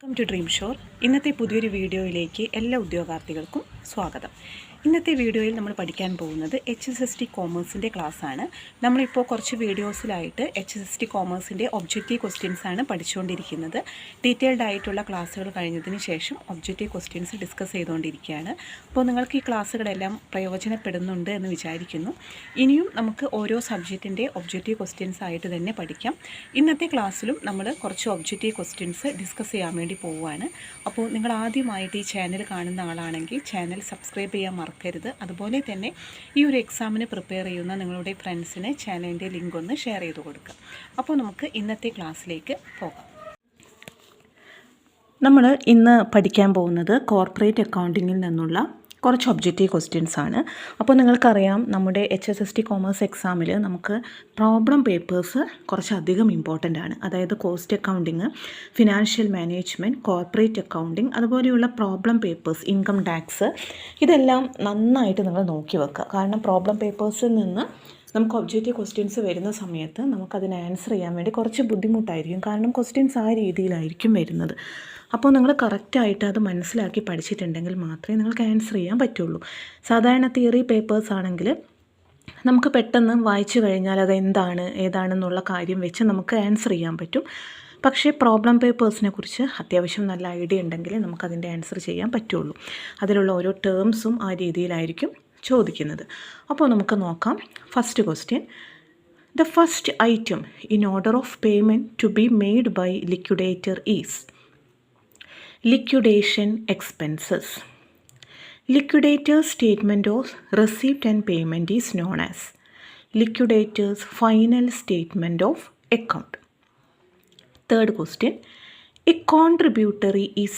Welcome to dream shore. ഇന്നത്തെ പുതിയൊരു വീഡിയോയിലേക്ക് എല്ലാ ഉദ്യോഗാർത്ഥികൾക്കും സ്വാഗതം. ഇന്നത്തെ വീഡിയോയിൽ നമ്മൾ പഠിക്കാൻ പോകുന്നത് HSST കോമേഴ്സിൻ്റെ ക്ലാസ്സാണ്. നമ്മളിപ്പോൾ കുറച്ച് വീഡിയോസിലായിട്ട് HSST കോമേഴ്സിൻ്റെ ഒബ്ജക്റ്റീവ് ക്വസ്റ്റ്യൻസ് ആണ് പഠിച്ചുകൊണ്ടിരിക്കുന്നത്. ഡീറ്റെയിൽഡ് ആയിട്ടുള്ള ക്ലാസ്സുകൾ കഴിഞ്ഞതിന് ശേഷം ഒബ്ജക്റ്റീവ് ക്വസ്റ്റ്യൻസ് ഡിസ്കസ് ചെയ്തുകൊണ്ടിരിക്കുകയാണ്. അപ്പോൾ നിങ്ങൾക്ക് ഈ ക്ലാസ്സുകളെല്ലാം പ്രയോജനപ്പെടുന്നുണ്ട് എന്ന് വിചാരിക്കുന്നു. ഇനിയും നമുക്ക് ഓരോ സബ്ജക്റ്റിൻ്റെ ഒബ്ജക്റ്റീവ് ക്വസ്റ്റ്യൻസ് ആയിട്ട് തന്നെ പഠിക്കാം. ഇന്നത്തെ ക്ലാസ്സിലും നമ്മൾ കുറച്ച് ഒബ്ജക്റ്റീവ് ക്വസ്റ്റ്യൻസ് ഡിസ്കസ് ചെയ്യാൻ വേണ്ടി പോവുകയാണ്. അപ്പോൾ നിങ്ങൾ ആദ്യമായിട്ട് ഈ ചാനൽ കാണുന്ന ആളാണെങ്കിൽ ചാനൽ സബ്സ്ക്രൈബ് ചെയ്യാൻ മറക്കരുത്. അതുപോലെ തന്നെ ഈ ഒരു എക്സാമിന് പ്രിപ്പയർ ചെയ്യുന്ന നിങ്ങളുടെ ഫ്രണ്ട്സിന് ചാനലിൻ്റെ ലിങ്ക് ഒന്ന് ഷെയർ ചെയ്ത് കൊടുക്കുക. അപ്പോൾ നമുക്ക് ഇന്നത്തെ ക്ലാസ്സിലേക്ക് പോകാം. നമ്മൾ ഇന്ന് പഠിക്കാൻ പോകുന്നത് കോർപ്പറേറ്റ് അക്കൗണ്ടിങ്ങിൽ നിന്നുള്ള കുറച്ച് ഒബ്ജക്റ്റീവ് ക്വസ്റ്റ്യൻസ് ആണ്. അപ്പോൾ നിങ്ങൾക്കറിയാം, നമ്മുടെ HSST കോമേഴ്സ് എക്സാമിൽ നമുക്ക് പ്രോബ്ലം പേപ്പേഴ്സ് കുറച്ചധികം ഇമ്പോർട്ടൻ്റ് ആണ്. അതായത് cost accounting, financial management, corporate accounting, അതുപോലെയുള്ള പ്രോബ്ലം പേപ്പേഴ്സ്, ഇൻകം ടാക്സ്, ഇതെല്ലാം നന്നായിട്ട് നിങ്ങൾ നോക്കി വെക്കുക. കാരണം പ്രോബ്ലം പേപ്പേഴ്സിൽ നിന്ന് നമുക്ക് ഒബ്ജക്റ്റീവ് ക്വസ്റ്റ്യൻസ് വരുന്ന സമയത്ത് നമുക്കതിന് ആൻസർ ചെയ്യാൻ വേണ്ടി കുറച്ച് ബുദ്ധിമുട്ടായിരിക്കും. കാരണം ക്വസ്റ്റ്യൻസ് ആ രീതിയിലായിരിക്കും വരുന്നത്. അപ്പോൾ നിങ്ങൾ കറക്റ്റായിട്ട് അത് മനസ്സിലാക്കി പഠിച്ചിട്ടുണ്ടെങ്കിൽ മാത്രമേ നിങ്ങൾക്ക് ആൻസർ ചെയ്യാൻ പറ്റുള്ളൂ. സാധാരണ തിയറി പേപ്പേഴ്സ് ആണെങ്കിൽ നമുക്ക് പെട്ടെന്ന് വായിച്ചു കഴിഞ്ഞാൽ അത് ഏതാണെന്നുള്ള കാര്യം വെച്ച് നമുക്ക് ആൻസർ ചെയ്യാൻ പറ്റും. പക്ഷേ പ്രോബ്ലം പേപ്പേഴ്സിനെ കുറിച്ച് അത്യാവശ്യം നല്ല ഐഡിയ ഉണ്ടെങ്കിൽ നമുക്കതിൻ്റെ ആൻസർ ചെയ്യാൻ പറ്റുള്ളൂ. അതിലുള്ള ഓരോ ടേംസും ആ രീതിയിലായിരിക്കും ചോദിക്കുന്നത്. അപ്പോൾ നമുക്ക് നോക്കാം. First question: the first item in order of payment to be made by liquidator is liquidation expenses. Liquidator's statement of receipt and payment is known as liquidator's final statement of account. Third question: a contributory is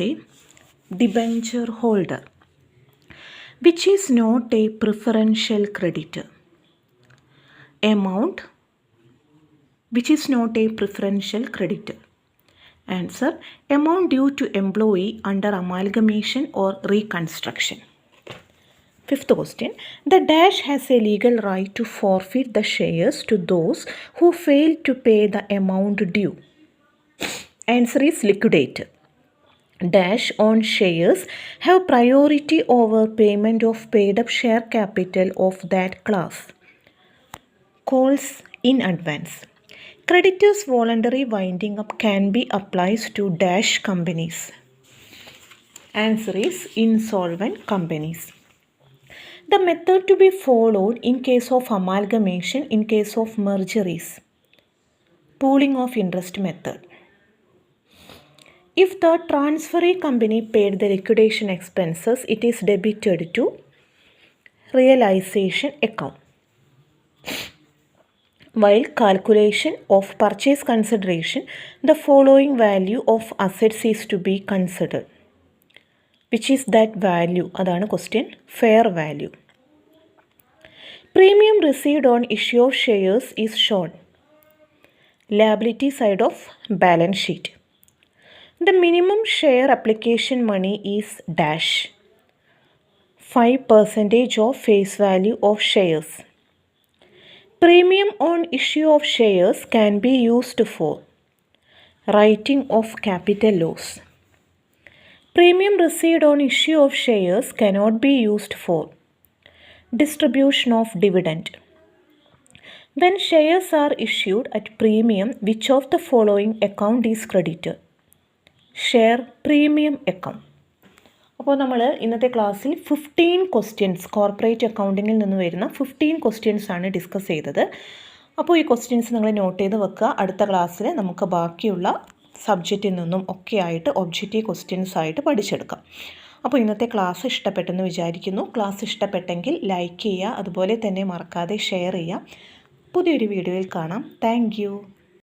a debenture holder which is not a preferential creditor. Amount which is not a preferential creditor. Answer: amount due to employee under amalgamation or reconstruction. Fifth question: the dash has a legal right to forfeit the shares to those who fail to pay the amount due. Answer is liquidator. Dash on shares have priority over payment of paid up share capital of that class. Calls in advance. Creditors' voluntary winding up can be applied to dash companies. Answer is insolvent companies. The method to be followed in case of amalgamation, in case of merger is pooling of interest method. If the transferee company paid the liquidation expenses, it is debited to realization account. While calculation of purchase consideration, the following value of assets is to be considered. Which is that value? Adana question. Fair value. Premium received on issue of shares is shown. Liability side of balance sheet. The minimum share application money is dash 5% of face value of shares. Premium on issue of shares can be used for writing of capital loss. Premium received on issue of shares cannot be used for distribution of dividend. When shares are issued at premium, which of the following account is credited? Share premium account. അപ്പോൾ നമ്മൾ ഇന്നത്തെ ക്ലാസ്സിൽ 15 questions corporate അക്കൗണ്ടിങ്ങിൽ നിന്ന് വരുന്ന 15 questions ആണ് discuss ചെയ്തത്. അപ്പോൾ ഈ ക്വസ്റ്റ്യൻസ് നിങ്ങൾ നോട്ട് ചെയ്ത് വെക്കുക. അടുത്ത ക്ലാസ്സിൽ നമുക്ക് ബാക്കിയുള്ള സബ്ജക്റ്റിൽ നിന്നും ഒക്കെ ആയിട്ട് ഒബ്ജക്റ്റീവ് ക്വസ്റ്റ്യൻസ് ആയിട്ട് പഠിച്ചെടുക്കാം. അപ്പോൾ ഇന്നത്തെ ക്ലാസ് ഇഷ്ടപ്പെട്ടെന്ന് വിചാരിക്കുന്നു. ക്ലാസ് ഇഷ്ടപ്പെട്ടെങ്കിൽ ലൈക്ക് ചെയ്യുക, അതുപോലെ തന്നെ മറക്കാതെ ഷെയർ ചെയ്യുക. പുതിയൊരു വീഡിയോയിൽ കാണാം. താങ്ക്